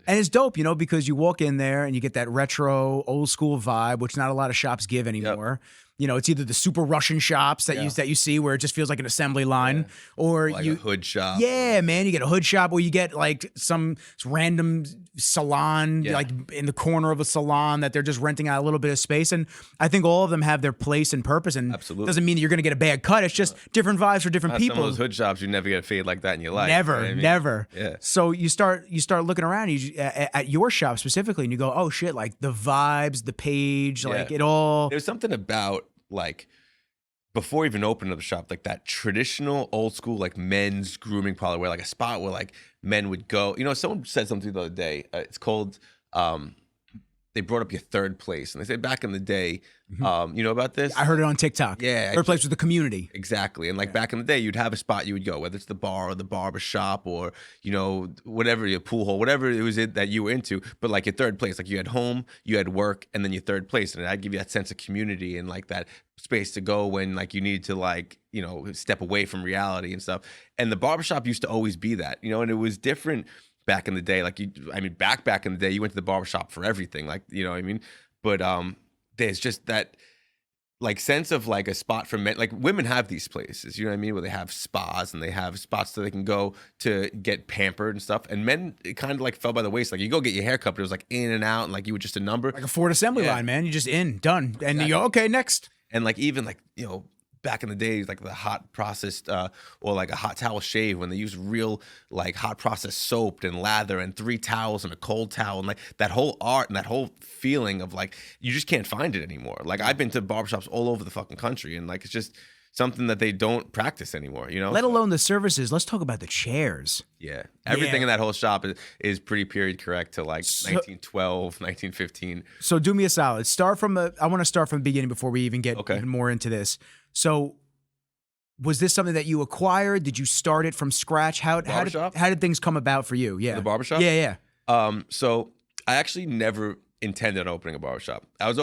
And it's dope, you know, because you walk in there and you get that retro, old school vibe, which not a lot of shops give anymore. You know, it's either the super Russian shops that you see where it just feels like an assembly line, or like a hood shop. Yeah, man, you get a hood shop, or you get like some random salon, like in the corner of a salon that they're just renting out a little bit of space. And I think all of them have their place and purpose. And doesn't mean that you're going to get a bad cut. It's just different vibes for different people. Some of those hood shops, you never get a fade like that in your life. Never, you know what I mean? never. Yeah. So you start looking around at your shop specifically, and you go, oh shit, like the vibes, the page, like it all. There's something about like, before even opening up the shop, like that traditional old school like men's grooming parlor, where like a spot where like men would go. You know, someone said something the other day. It's called they brought up your third place, and they said back in the day, you know about this? I heard it on TikTok. Yeah, third place was the community. Exactly, and like back in the day, you'd have a spot you would go, whether it's the bar or the barbershop or you know whatever, your pool hall, whatever it was that you were into. But like your third place, like you had home, you had work, and then your third place, and I'd give you that sense of community and like that space to go when like you need to like you know step away from reality and stuff. And the barbershop used to always be that, you know, and it was different back in the day. Like back in the day, you went to the barbershop for everything, like you know what I mean. But there's just that like sense of like a spot for men. Like women have these places, you know what I mean, where they have spas and they have spots that they can go to get pampered and stuff. And men, it kind of like fell by the waist. Like you go get your hair cut, but it was like in and out, and like you were just a number, like a Ford assembly line, man. You just in, done, and you go okay next. And like even like you know back in the days, like the hot processed or like a hot towel shave, when they use real like hot processed soap and lather and 3 towels and a cold towel, and like that whole art and that whole feeling of like you just can't find it anymore. Like I've been to barbershops all over the fucking country, and like it's just something that they don't practice anymore, you know? Let alone the services. Let's talk about the chairs. Yeah. Everything in that whole shop is pretty period correct to like 1912, 1915. So do me a solid. I want to start from the beginning before we even get even more into this. So was this something that you acquired? Did you start it from scratch? How did things come about for you? Yeah. The barbershop? Yeah. So I actually never intended on opening a barbershop. I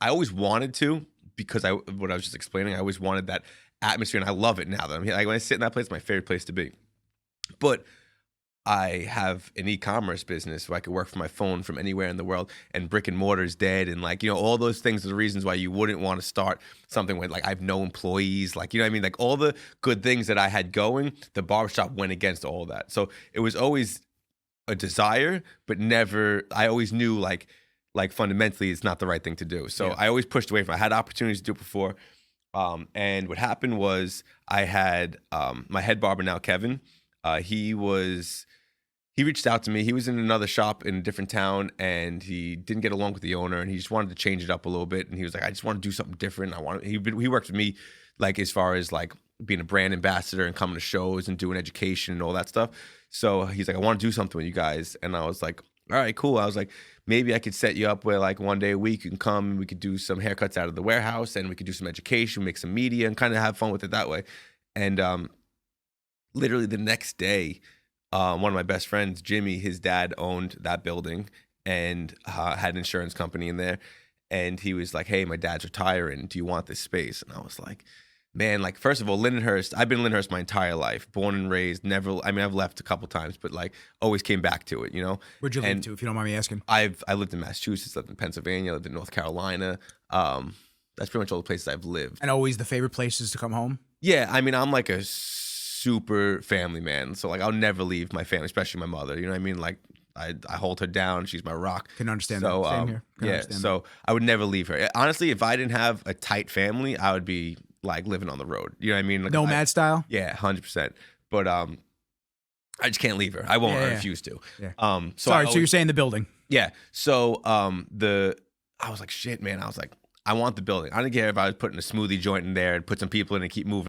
always wanted to, because what I was just explaining, I always wanted that atmosphere, and I love it now that I'm here. Like when I sit in that place, it's my favorite place to be. But I have an e-commerce business where I could work from my phone from anywhere in the world, and brick and mortar is dead, and like, you know, all those things are the reasons why you wouldn't want to start something with like I have no employees, like, you know what I mean? Like all the good things that I had going, the barbershop went against all that. So it was always a desire, but never, I always knew like fundamentally it's not the right thing to do. So I always pushed away from it. I had opportunities to do it before. And what happened was I had my head barber now, Kevin. He reached out to me. He was in another shop in a different town, and he didn't get along with the owner, and he just wanted to change it up a little bit. And he was like, I just want to do something different. He worked with me like as far as like being a brand ambassador and coming to shows and doing education and all that stuff. So he's like, I want to do something with you guys. And I was like, all right, cool. I was like, maybe I could set you up where like one day a week you can come and we could do some haircuts out of the warehouse, and we could do some education, make some media, and kind of have fun with it that way. And literally the next day, one of my best friends, Jimmy, his dad owned that building and had an insurance company in there. And he was like, hey, my dad's retiring. Do you want this space? And I was like, man, like, first of all, Lindenhurst, I've been in Lindenhurst my entire life, born and raised, I've left a couple times, but like always came back to it, you know? Where'd you live to, if you don't mind me asking? I lived in Massachusetts, lived in Pennsylvania, lived in North Carolina. That's pretty much all the places I've lived. And always the favorite places to come home? Yeah, I mean, I'm like a super family man. So like I'll never leave my family, especially my mother, you know what I mean? Like I hold her down. She's my rock. Can understand that. Same here. So I would never leave her. Honestly, if I didn't have a tight family, I would be like living on the road. You know what I mean? Like, nomad style? Yeah, 100%. But I just can't leave her. I won't. I refuse to. Yeah. So you're saying the building? Yeah. So I was like, shit, man. I was like, I want the building. I didn't care if I was putting a smoothie joint in there and put some people in and keep moving